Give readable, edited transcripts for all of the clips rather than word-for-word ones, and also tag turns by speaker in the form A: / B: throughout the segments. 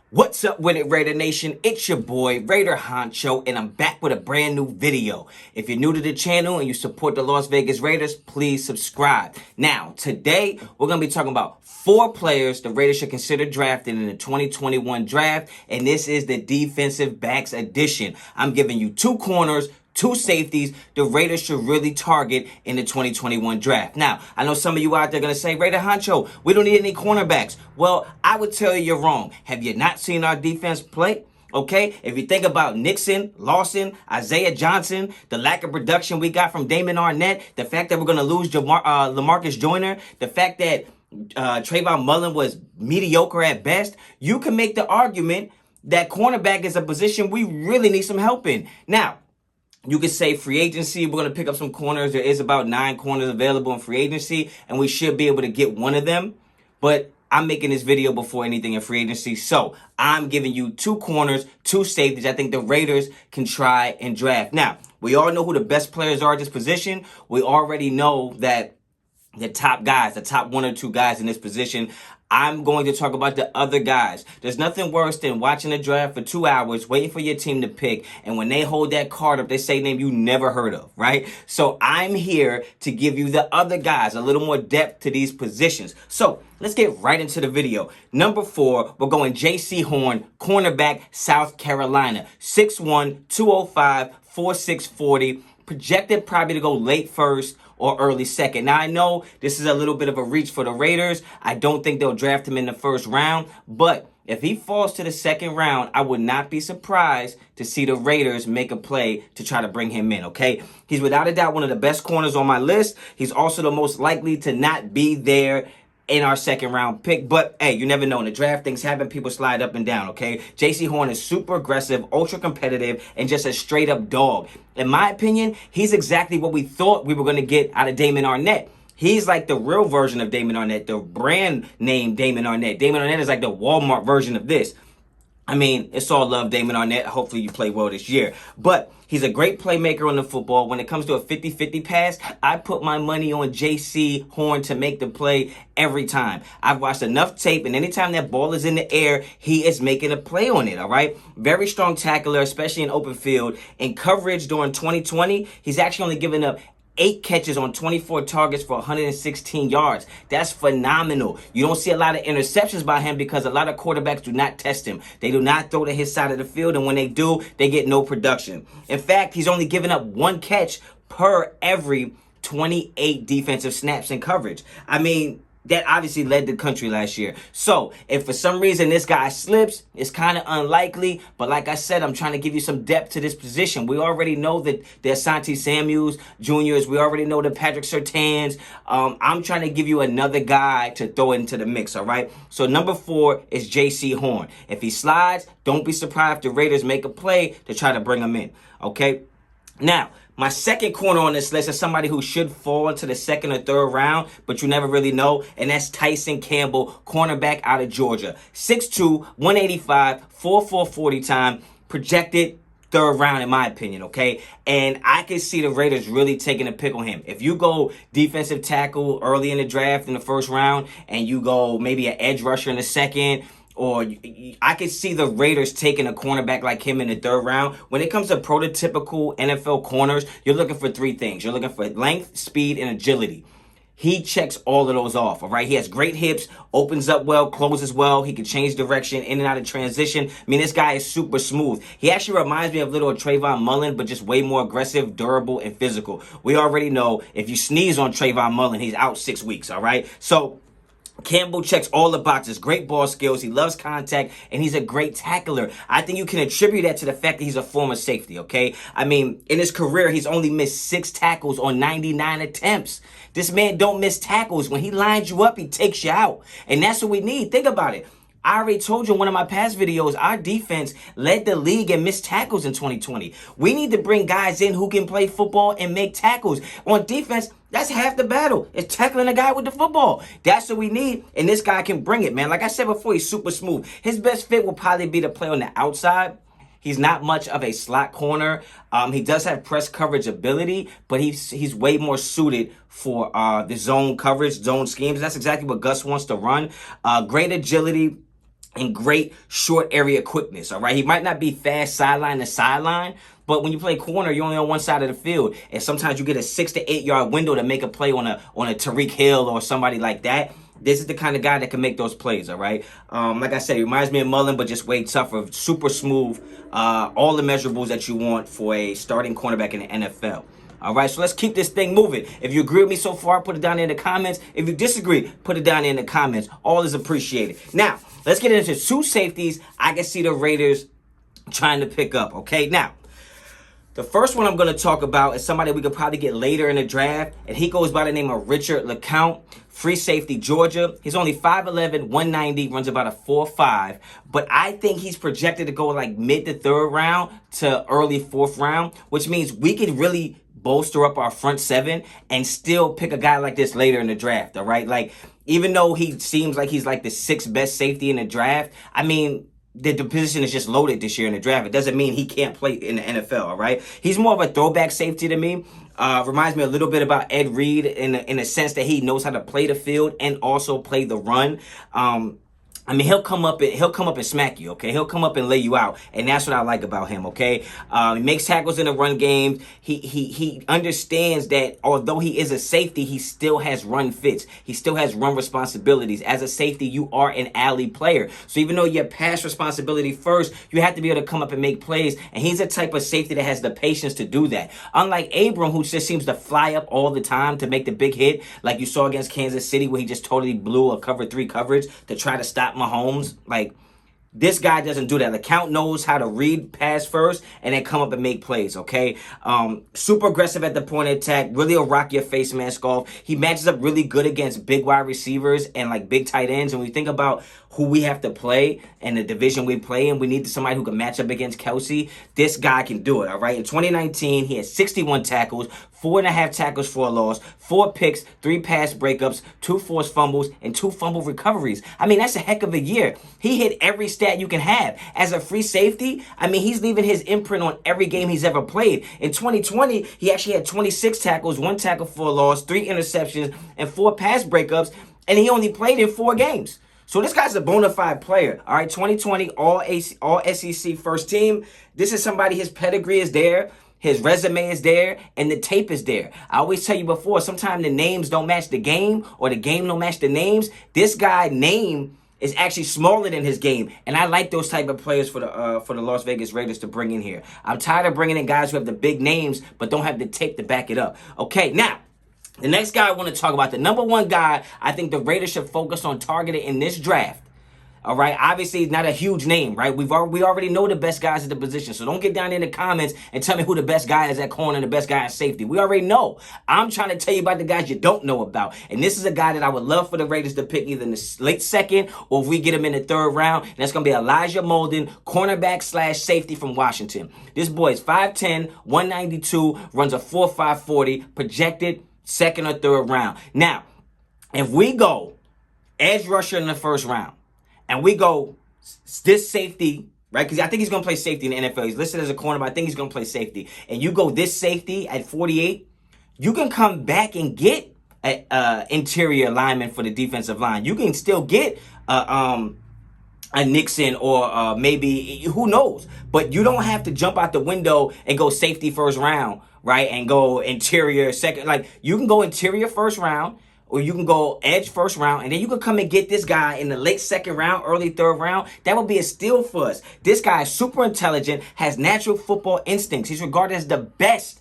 A: What's up with it, Raider Nation? It's your boy, Raider Honcho, and I'm back with a brand new video. If you're new to the channel and you support the Las Vegas Raiders, please subscribe. Now, today, we're going to be talking about 4 players the Raiders should consider drafting in the 2021 draft, and this is the defensive backs edition. I'm giving you 2 corners, 2 safeties the Raiders should really target in the 2021 draft. Now, I know some of you out there are going to say, Raider Honcho, we don't need any cornerbacks. Well, I would tell you you're wrong. Have you not seen our defense play? Okay, if you think about Nixon, Lawson, Isaiah Johnson, the lack of production we got from Damon Arnett, the fact that we're going to lose LaMarcus Joyner, the fact that Trayvon Mullen was mediocre at best, you can make the argument that cornerback is a position we really need some help in. Now, you could say free agency, we're going to pick up some corners. There is about 9 corners available in free agency, and we should be able to get one of them. But I'm making this video before anything in free agency, so I'm giving you 2 corners, 2 safeties I think the Raiders can try and draft. Now, we all know who the best players are at this position. We already know that the top guys, the top 1 or 2 guys in this position. I'm going to talk about the other guys. There's nothing worse than watching a draft for 2 hours, waiting for your team to pick, and when they hold that card up, they say a name you never heard of, right? So I'm here to give you the other guys, a little more depth to these positions. So let's get right into the video. Number 4, we're going J.C. Horn, cornerback, South Carolina. 6'1", 205, 4'6", projected probably to go late first or early second. Now, I know this is a little bit of a reach for the Raiders. I don't think they'll draft him in the first round, but if he falls to the second round, I would not be surprised to see the Raiders make a play to try to bring him in, okay? He's without a doubt one of the best corners on my list. He's also the most likely to not be there in our second round pick. But hey, you never know. In the draft, things happen. People slide up and down, okay? J.C. Horn is super aggressive, ultra competitive, and just a straight up dog. In my opinion, he's exactly what we thought we were going to get out of Damon Arnett. He's like the real version of Damon Arnett, the brand name Damon Arnett. Damon Arnett is like the Walmart version of this. I mean, it's all love, Damon Arnett. Hopefully you play well this year. But he's a great playmaker on the football. When it comes to a 50-50 pass, I put my money on J.C. Horn to make the play every time. I've watched enough tape, and anytime that ball is in the air, he is making a play on it, all right? Very strong tackler, especially in open field. In coverage during 2020, he's actually only given up 8 catches on 24 targets for 116 yards. That's phenomenal. You don't see a lot of interceptions by him because a lot of quarterbacks do not test him. They do not throw to his side of the field, and when they do, they get no production. In fact, he's only given up 1 catch per every 28 defensive snaps in coverage. I mean, that obviously led the country last year. So, if for some reason this guy slips, it's kind of unlikely. But like I said, I'm trying to give you some depth to this position. We already know that the Asante Samuels Juniors. We already know the Patrick Surtains. I'm trying to give you another guy to throw into the mix, all right? So, number 4 is J.C. Horn. If he slides, don't be surprised if the Raiders make a play to try to bring him in, okay? Now, my second corner on this list is somebody who should fall into the second or third round, but you never really know, and that's Tyson Campbell, cornerback out of Georgia. 6'2", 185, 4.4 40 time, projected third round in my opinion, okay? And I can see the Raiders really taking a pick on him. If you go defensive tackle early in the draft in the first round, and you go maybe an edge rusher in the second, or I could see the Raiders taking a cornerback like him in the third round. When it comes to prototypical NFL corners, you're looking for 3 things. You're looking for length, speed, and agility. He checks all of those off, all right? He has great hips, opens up well, closes well. He can change direction in and out of transition. I mean, this guy is super smooth. He actually reminds me of little Trayvon Mullen, but just way more aggressive, durable, and physical. We already know if you sneeze on Trayvon Mullen, he's out 6 weeks, all right? So Campbell checks all the boxes. Great ball skills. He loves contact, and he's a great tackler. I think you can attribute that to the fact that he's a former safety, okay? I mean, in his career, he's only missed 6 tackles on 99 attempts. This man don't miss tackles. When he lines you up, he takes you out. And that's what we need. Think about it. I already told you in one of my past videos, our defense led the league in missed tackles in 2020. We need to bring guys in who can play football and make tackles. On defense, that's half the battle. It's tackling a guy with the football. That's what we need, and this guy can bring it, man. Like I said before, he's super smooth. His best fit will probably be to play on the outside. He's not much of a slot corner. He does have press coverage ability, but he's way more suited for the zone coverage, zone schemes. That's exactly what Gus wants to run. Great agility. and great short area quickness, all right? He might not be fast sideline to sideline, but when you play corner, you're only on one side of the field, and sometimes you get a 6 to 8 yard window to make a play on a Tariq Hill or somebody like that. This is the kind of guy that can make those plays, all right? Like I said, he reminds me of Mullen, but just way tougher, super smooth, all the measurables that you want for a starting cornerback in the NFL. All right, so let's keep this thing moving. If you agree with me so far, put it down there in the comments. If you disagree, put it down there in the comments. All is appreciated. Now, let's get into two safeties I can see the Raiders trying to pick up, okay? Now, the first one I'm going to talk about is somebody we could probably get later in the draft, and he goes by the name of Richard Lecount, free safety, Georgia. He's only 5'11", 190, runs about a 4.5, but I think he's projected to go like mid to third round to early fourth round, which means we could really bolster up our front seven and still pick a guy like this later in the draft, all right? Like, even though he seems like he's like the sixth best safety in the draft, I mean, the position is just loaded this year in the draft. It doesn't mean he can't play in the NFL, all right? He's more of a throwback safety to me. Reminds me a little bit about Ed Reed in a sense that he knows how to play the field and also play the run. I mean, he'll come up and smack you, okay? He'll come up and lay you out, and that's what I like about him, okay? He makes tackles in the run game. He understands that although he is a safety, he still has run fits. He still has run responsibilities. As a safety, you are an alley player. So even though you have pass responsibility first, you have to be able to come up and make plays, and he's a type of safety that has the patience to do that. Unlike Abram, who just seems to fly up all the time to make the big hit, like you saw against Kansas City, where he just totally blew a cover 3 coverage to try to stop Mahomes. Like, this guy doesn't do that. Lecount knows how to read pass first and then come up and make plays, okay? Super aggressive at the point of attack. Really will rock your face mask off. He matches up really good against big wide receivers and like big tight ends. And when we think about who we have to play and the division we play in, we need somebody who can match up against Kelsey. This guy can do it, all right? In 2019, he had 61 tackles, 4.5 tackles for a loss, 4 picks, 3 pass breakups, 2 forced fumbles, and 2 fumble recoveries. I mean, that's a heck of a year. He hit every stat you can have. As a free safety, I mean, he's leaving his imprint on every game he's ever played. In 2020, he actually had 26 tackles, 1 tackle for a loss, 3 interceptions, and 4 pass breakups, and he only played in 4 games. So this guy's a bona fide player. All right, 2020 all SEC first team. This is somebody, his pedigree is there. His resume is there, and the tape is there. I always tell you before, sometimes the names don't match the game, or the game don't match the names. This guy's name is actually smaller than his game, and I like those type of players for the Las Vegas Raiders to bring in here. I'm tired of bringing in guys who have the big names but don't have the tape to back it up. Okay, now, the next guy I want to talk about, the number one guy I think the Raiders should focus on targeting in this draft. All right, obviously not a huge name, right? We already know the best guys at the position, so don't get down in the comments and tell me who the best guy is at corner and the best guy at safety. We already know. I'm trying to tell you about the guys you don't know about, and this is a guy that I would love for the Raiders to pick either in the late second or if we get him in the third round, and that's going to be Elijah Molden, cornerback / safety from Washington. This boy is 5'10", 192, runs a 4.5 40, projected second or third round. Now, if we go edge rusher in the first round, and we go this safety, right? Because I think he's going to play safety in the NFL. He's listed as a corner, but I think he's going to play safety. And you go this safety at 48, you can come back and get an interior lineman for the defensive line. You can still get a Nixon or maybe, who knows? But you don't have to jump out the window and go safety first round, right? And go interior second. Like, you can go interior first round, or you can go edge first round, and then you can come and get this guy in the late second round, early third round. That would be a steal for us. This guy is super intelligent, has natural football instincts. He's regarded as the best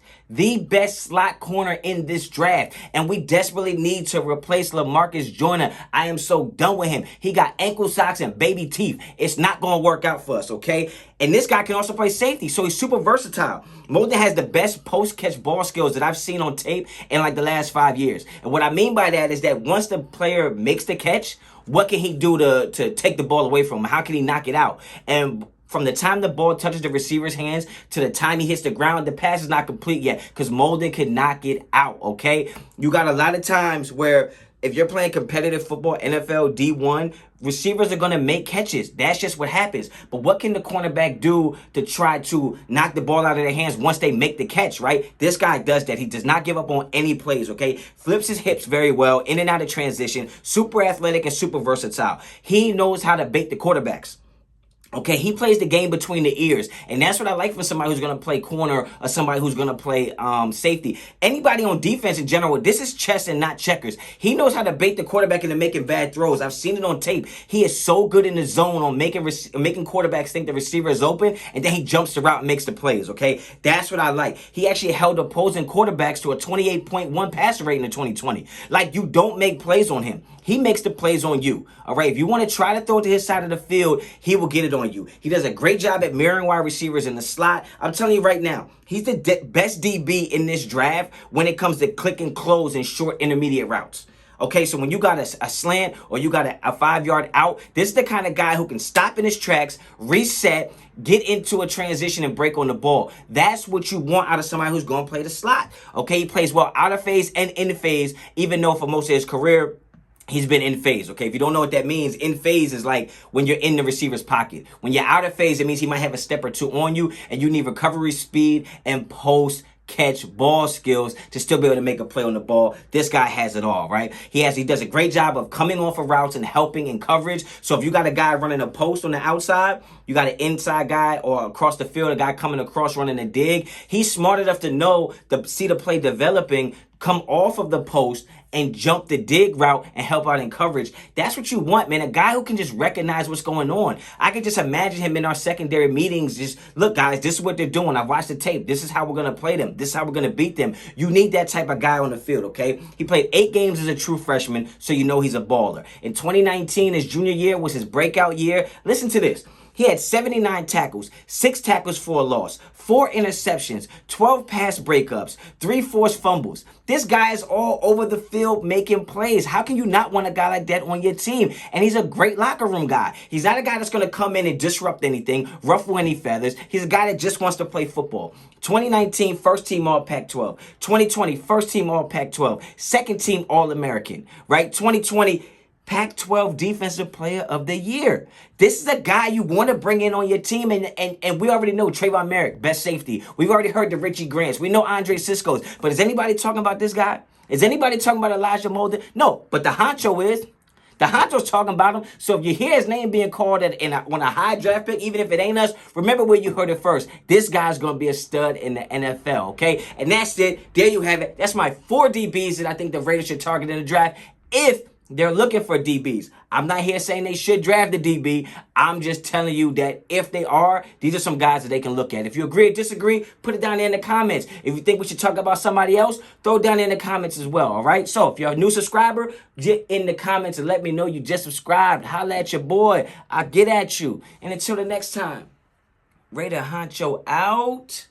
A: slot corner in this draft, and we desperately need to replace LaMarcus Joyner. I am so done with him. He got ankle socks and baby teeth. It's not going to work out for us, okay? And this guy can also play safety, so he's super versatile. Molden has the best post-catch ball skills that I've seen on tape in like the last 5 years. And what I mean by that is that once the player makes the catch, what can he do to take the ball away from him? How can he knock it out? And from the time the ball touches the receiver's hands to the time he hits the ground, the pass is not complete yet because Molden can knock it out, okay? You got a lot of times where if you're playing competitive football, NFL, D1, receivers are going to make catches. That's just what happens. But what can the cornerback do to try to knock the ball out of their hands once they make the catch, right? This guy does that. He does not give up on any plays, okay? Flips his hips very well, in and out of transition, super athletic and super versatile. He knows how to bait the quarterbacks. Okay, he plays the game between the ears, and that's what I like from somebody who's going to play corner or somebody who's going to play safety. Anybody on defense in general, this is chess and not checkers. He knows how to bait the quarterback into making bad throws. I've seen it on tape. He is so good in the zone on making quarterbacks think the receiver is open, and then he jumps the route and makes the plays, okay? That's what I like. He actually held opposing quarterbacks to a 28.1 passer rating in 2020. Like, you don't make plays on him. He makes the plays on you, all right? If you want to try to throw it to his side of the field, he will get it on you. He does a great job at mirroring wide receivers in the slot. I'm telling you right now, he's the best DB in this draft when it comes to click and close and short intermediate routes. Okay, so when you got a slant or you got a 5-yard out, this is the kind of guy who can stop in his tracks, reset, get into a transition and break on the ball. That's what you want out of somebody who's going to play the slot. Okay, he plays well out of phase and in phase, even though for most of his career, he's been in phase, okay? If you don't know what that means, in phase is like when you're in the receiver's pocket. When you're out of phase, it means he might have a step or two on you, and you need recovery speed and post-catch ball skills to still be able to make a play on the ball. This guy has it all, right? He does a great job of coming off of routes and helping in coverage. So if you got a guy running a post on the outside, you got an inside guy or across the field, a guy coming across running a dig, he's smart enough to see the play developing, come off of the post and jump the dig route and help out in coverage. That's what you want, man. A guy who can just recognize what's going on. I can just imagine him in our secondary meetings. Just, look, guys, this is what they're doing. I've watched the tape. This is how we're going to play them. This is how we're going to beat them. You need that type of guy on the field, okay? He played 8 games as a true freshman, so you know he's a baller. In 2019, his junior year was his breakout year. Listen to this. He had 79 tackles, 6 tackles for a loss, 4 interceptions, 12 pass breakups, 3 forced fumbles. This guy is all over the field making plays. How can you not want a guy like that on your team? And he's a great locker room guy. He's not a guy that's going to come in and disrupt anything, ruffle any feathers. He's a guy that just wants to play football. 2019, first team All Pac-12. 2020, first team All Pac-12. Second team All-American, right? 2020, Pac-12 Defensive Player of the Year. This is a guy you want to bring in on your team, and we already know Trayvon Merrick, best safety. We've already heard the Richie Grants. We know Andre Sisco's. But is anybody talking about this guy? Is anybody talking about Elijah Molden? No, but the Honcho is. The Honcho's talking about him. So if you hear his name being called on a high draft pick, even if it ain't us, remember where you heard it first. This guy's going to be a stud in the NFL, okay? And that's it. There you have it. That's my 4 DBs that I think the Raiders should target in the draft if they're looking for DBs. I'm not here saying they should draft the DB. I'm just telling you that if they are, these are some guys that they can look at. If you agree or disagree, put it down there in the comments. If you think we should talk about somebody else, throw it down there in the comments as well, all right? So if you're a new subscriber, get in the comments and let me know you just subscribed. Holla at your boy. I'll get at you. And until the next time, Raider Honcho out.